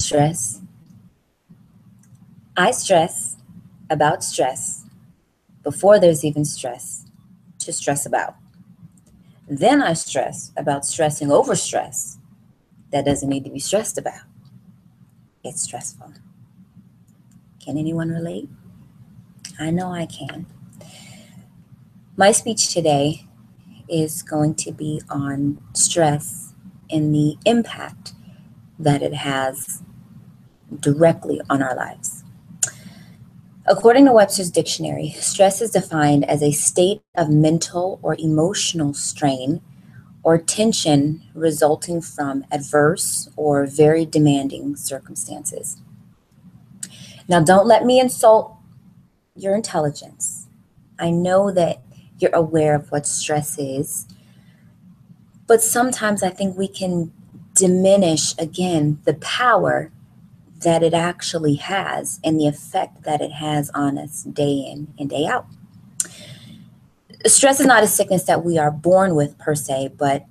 stress. I stress about stress before there's even stress to stress about. Then I stress about stressing over stress that doesn't need to be stressed about. It's stressful. Can anyone relate? I know I can. My speech today is going to be on stress and the impact that it has directly on our lives. According to Webster's dictionary, stress is defined as a state of mental or emotional strain or tension resulting from adverse or very demanding circumstances. Now, don't let me insult your intelligence. I know that you're aware of what stress is, but sometimes I think we can diminish, again, the power that it actually has and the effect that it has on us day in and day out. Stress is not a sickness that we are born with per se, but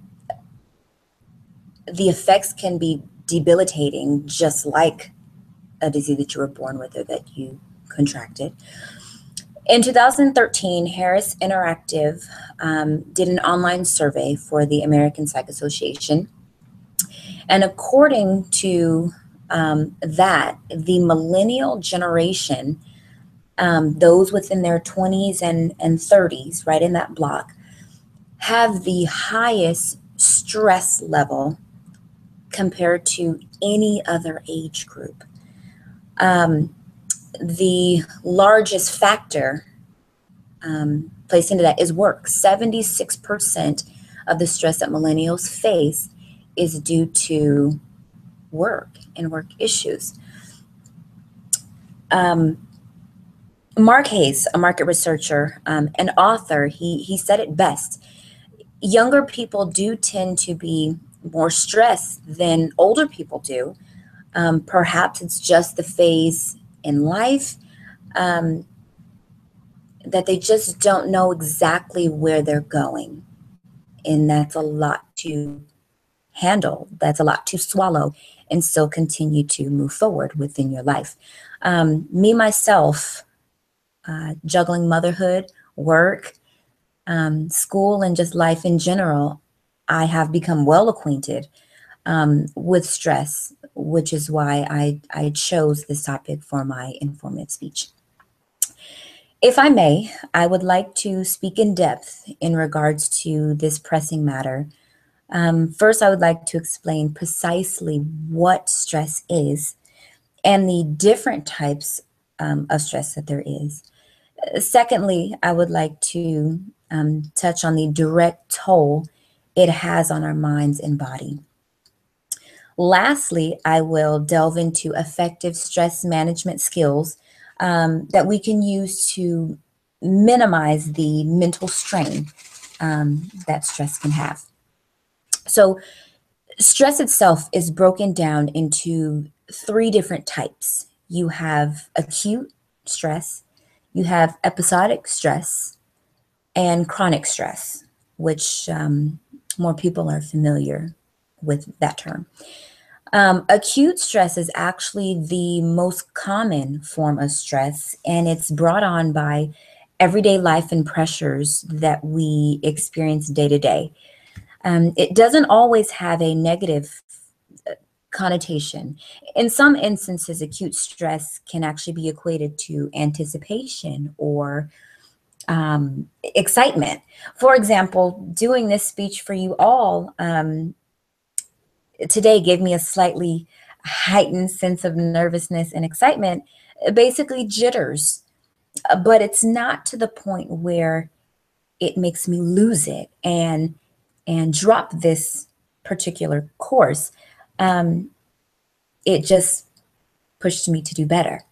the effects can be debilitating, just like a disease that you were born with or that you contracted. In 2013, Harris Interactive did an online survey for the American Psych Association. And according to that, the millennial generation, those within their 20s and 30s, right in that block, have the highest stress level compared to any other age group. The largest factor placed into that is work. 76% of the stress that millennials face is due to work and work issues. Mark Hayes, a market researcher and author, he said it best. Younger people do tend to be more stressed than older people do. Perhaps it's just the phase in life that they just don't know exactly where they're going. And that's a lot to handle. That's a lot to swallow and still continue to move forward within your life. Me, myself, juggling motherhood, work, school, and just life in general, I have become well acquainted with stress, which is why I chose this topic for my informative speech. If I may, I would like to speak in depth in regards to this pressing matter. First, I would like to explain precisely what stress is and the different types of stress that there is. Secondly, I would like to touch on the direct toll it has on our minds and body. Lastly, I will delve into effective stress management skills that we can use to minimize the mental strain that stress can have. So stress itself is broken down into three different types. You have acute stress, you have episodic stress, and chronic stress, which more people are familiar with that term. Acute stress is actually the most common form of stress, and it's brought on by everyday life and pressures that we experience day to day. It doesn't always have a negative connotation. In some instances, acute stress can actually be equated to anticipation or excitement. For example, doing this speech for you all today gave me a slightly heightened sense of nervousness and excitement, basically jitters, but it's not to the point where it makes me lose it and drop this particular course. It just pushed me to do better.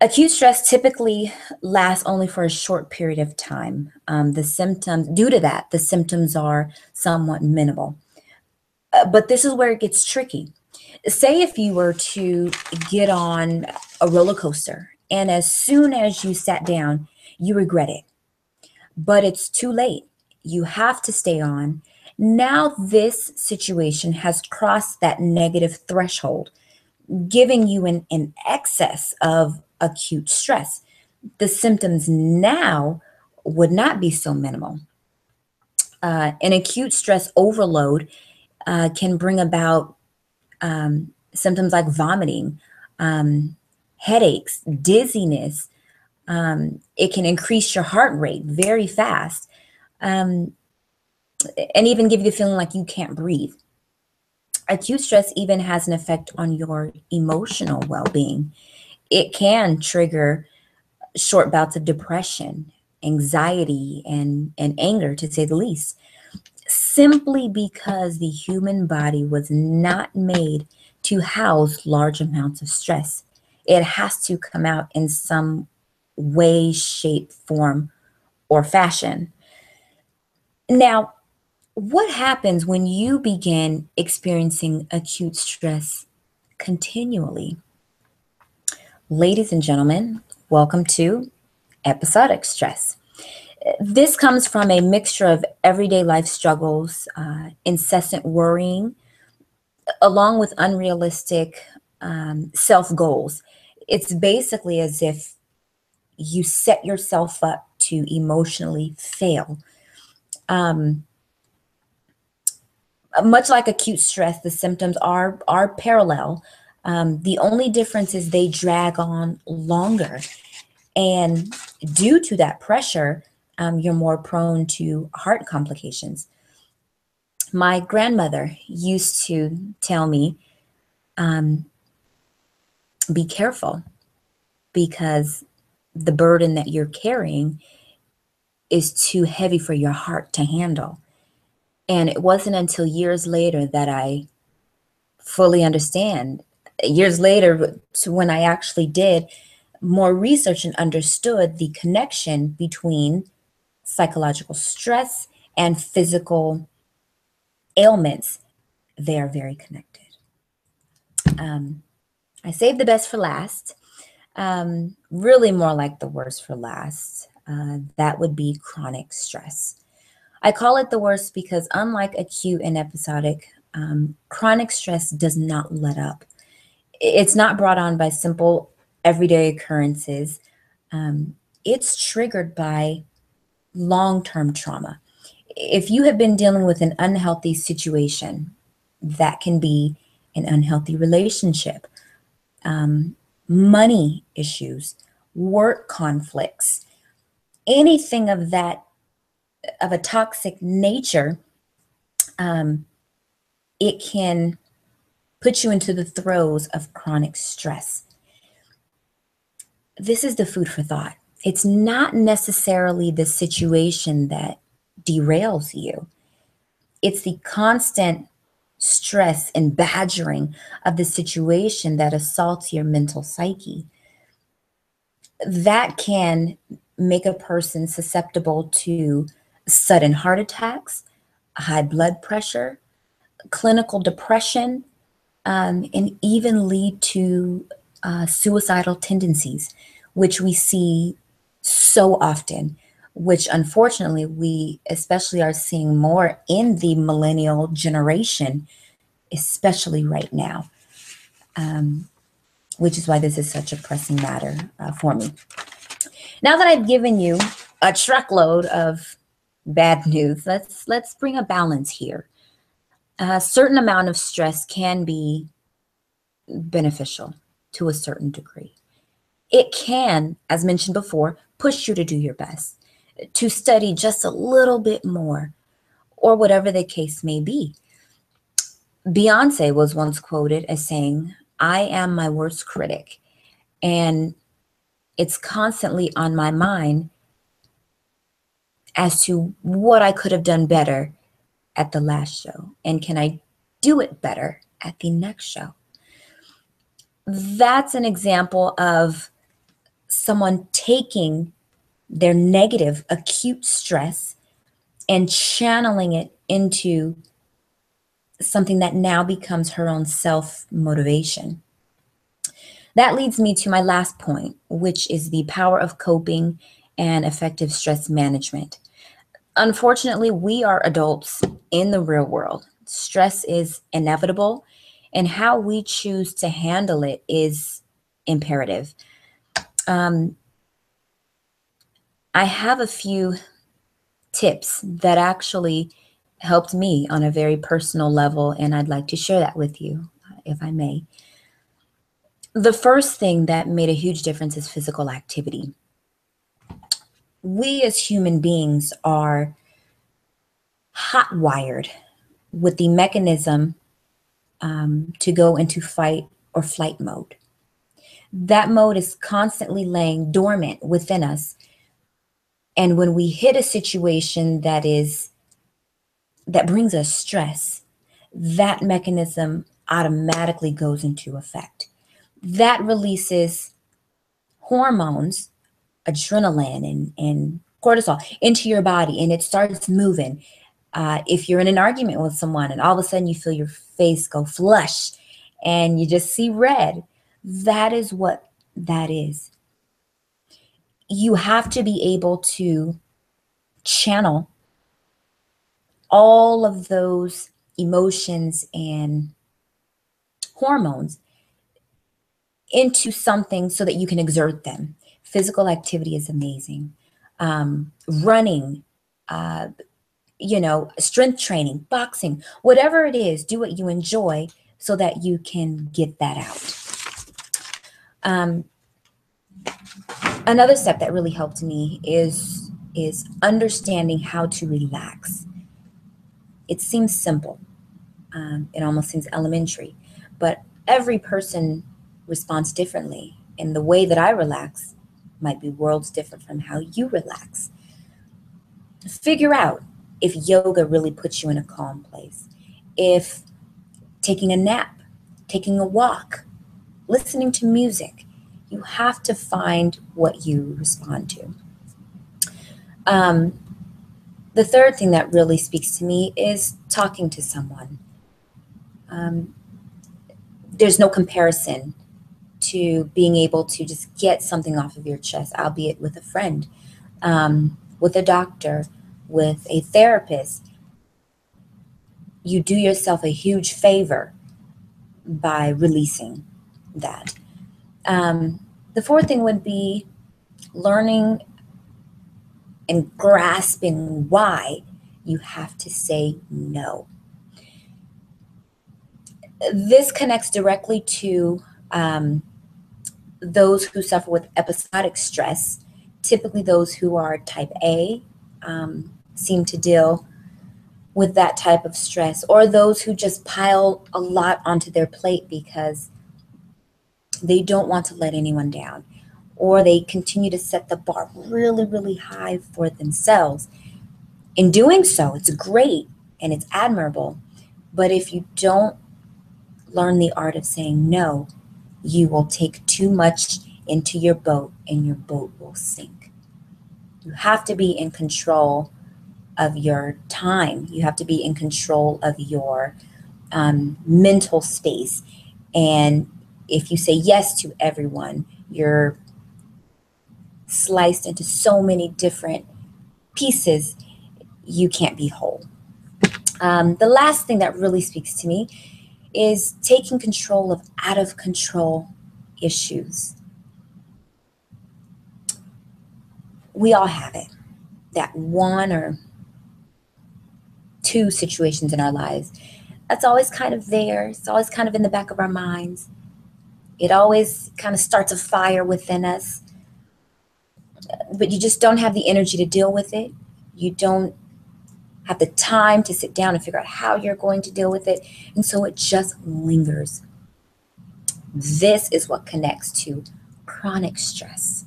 Acute stress typically lasts only for a short period of time. The symptoms are somewhat minimal. But this is where it gets tricky. Say if you were to get on a roller coaster and as soon as you sat down, you regret it. But it's too late. You have to stay on Now this situation has crossed that negative threshold, giving you an excess of acute stress. The symptoms now would not be so minimal. An acute stress overload can bring about symptoms like vomiting, headaches, dizziness. It can increase your heart rate very fast, and even give you the feeling like you can't breathe. Acute stress even has an effect on your emotional well-being. It can trigger short bouts of depression, anxiety, and anger, to say the least, simply because the human body was not made to house large amounts of stress. It has to come out in some way, shape, form, or fashion. Now, what happens when you begin experiencing acute stress continually? Ladies and gentlemen, welcome to episodic stress. This comes from a mixture of everyday life struggles, incessant worrying, along with unrealistic self goals. It's basically as if you set yourself up to emotionally fail. Much like acute stress, the symptoms are parallel. The only difference is they drag on longer. And due to that pressure, you're more prone to heart complications. My grandmother used to tell me, be careful, because the burden that you're carrying is too heavy for your heart to handle. And it wasn't until years later that I fully understand. Years later, to when I actually did more research and understood the connection between psychological stress and physical ailments. They are very connected. I saved the best for last. Really more like the worst for last. That would be chronic stress. I call it the worst because unlike acute and episodic, chronic stress does not let up. It's not brought on by simple everyday occurrences. It's triggered by long-term trauma. If you have been dealing with an unhealthy situation, that can be an unhealthy relationship, money issues, work conflicts, anything of a toxic nature, it can put you into the throes of chronic stress. This is the food for thought. It's not necessarily the situation that derails you. It's the constant stress and badgering of the situation that assaults your mental psyche. That can make a person susceptible to sudden heart attacks, high blood pressure, clinical depression, and even lead to suicidal tendencies, which we see so often, which unfortunately we especially are seeing more in the millennial generation, especially right now, which is why this is such a pressing matter for me. Now that I've given you a truckload of bad news, let's bring a balance here. A certain amount of stress can be beneficial to a certain degree. It can, as mentioned before, push you to do your best, to study just a little bit more, or whatever the case may be. Beyonce was once quoted as saying, "I am my worst critic," and it's constantly on my mind as to what I could have done better at the last show, and can I do it better at the next show? That's an example of someone taking their negative acute stress and channeling it into something that now becomes her own self-motivation. That leads me to my last point, which is the power of coping and effective stress management. Unfortunately, we are adults in the real world. Stress is inevitable, and how we choose to handle it is imperative. Um, I have a few tips that actually helped me on a very personal level, and I'd like to share that with you, if I may. The first thing that made a huge difference is physical activity. We as human beings are hot wired with the mechanism to go into fight or flight mode. That mode is constantly laying dormant within us. And when we hit a situation that brings us stress, that mechanism automatically goes into effect. That releases hormones, adrenaline and cortisol into your body, and it starts moving. If you're in an argument with someone and all of a sudden you feel your face go flush and you just see red, that is what that is. You have to be able to channel all of those emotions and hormones into something so that you can exert them. Physical activity is amazing. Running, uh, strength training, boxing, whatever it is, do what you enjoy so that you can get that out. Another step that really helped me is understanding how to relax. It seems simple. It almost seems elementary, but every person responds differently. And the way that I relax might be worlds different from how you relax. Figure out if yoga really puts you in a calm place, if taking a nap, taking a walk, listening to music. You have to find what you respond to. The third thing that really speaks to me is talking to someone. There's no comparison to being able to just get something off of your chest, albeit with a friend, with a doctor, with a therapist. You do yourself a huge favor by releasing that. The fourth thing would be learning and grasping why you have to say no. This connects directly to those who suffer with episodic stress. Typically, those who are type A seem to deal with that type of stress, or those who just pile a lot onto their plate because they don't want to let anyone down, or they continue to set the bar really, really high for themselves. In doing so, it's great and it's admirable, but if you don't learn the art of saying no, you will take too much into your boat and your boat will sink. You have to be in control of your time. You have to be in control of your mental space. And if you say yes to everyone, you're sliced into so many different pieces, you can't be whole. The last thing that really speaks to me is taking control of out of control issues. We all have it, that one or two situations in our lives. That's always kind of there. It's always kind of in the back of our minds. It always kind of starts a fire within us, but you just don't have the energy to deal with it. You don't have the time to sit down and figure out how you're going to deal with it. And so it just lingers. This is what connects to chronic stress,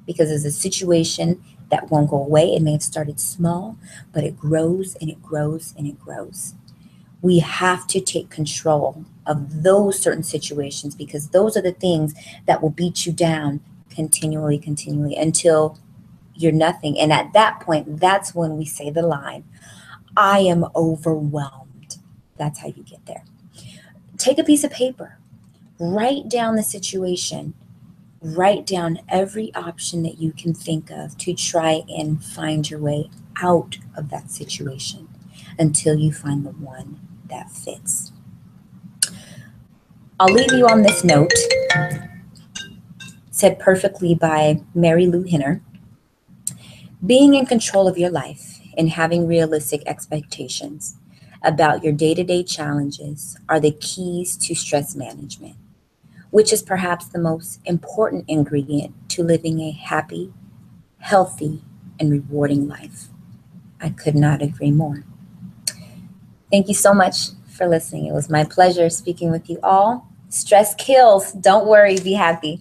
because it's a situation that won't go away. It may have started small, but it grows and it grows and it grows. We have to take control of those certain situations, because those are the things that will beat you down continually until you're nothing. And at that point, that's when we say the line, I am overwhelmed. That's how you get there. Take a piece of paper, write down the situation, Write down every option that you can think of to try and find your way out of that situation until you find the one that fits. I'll leave you on this note, said perfectly by Mary Lou Hinner. Being in control of your life and having realistic expectations about your day-to-day challenges are the keys to stress management, which is perhaps the most important ingredient to living a happy, healthy, and rewarding life. I could not agree more. Thank you so much for listening. It was my pleasure speaking with you all. Stress kills. Don't worry, be happy.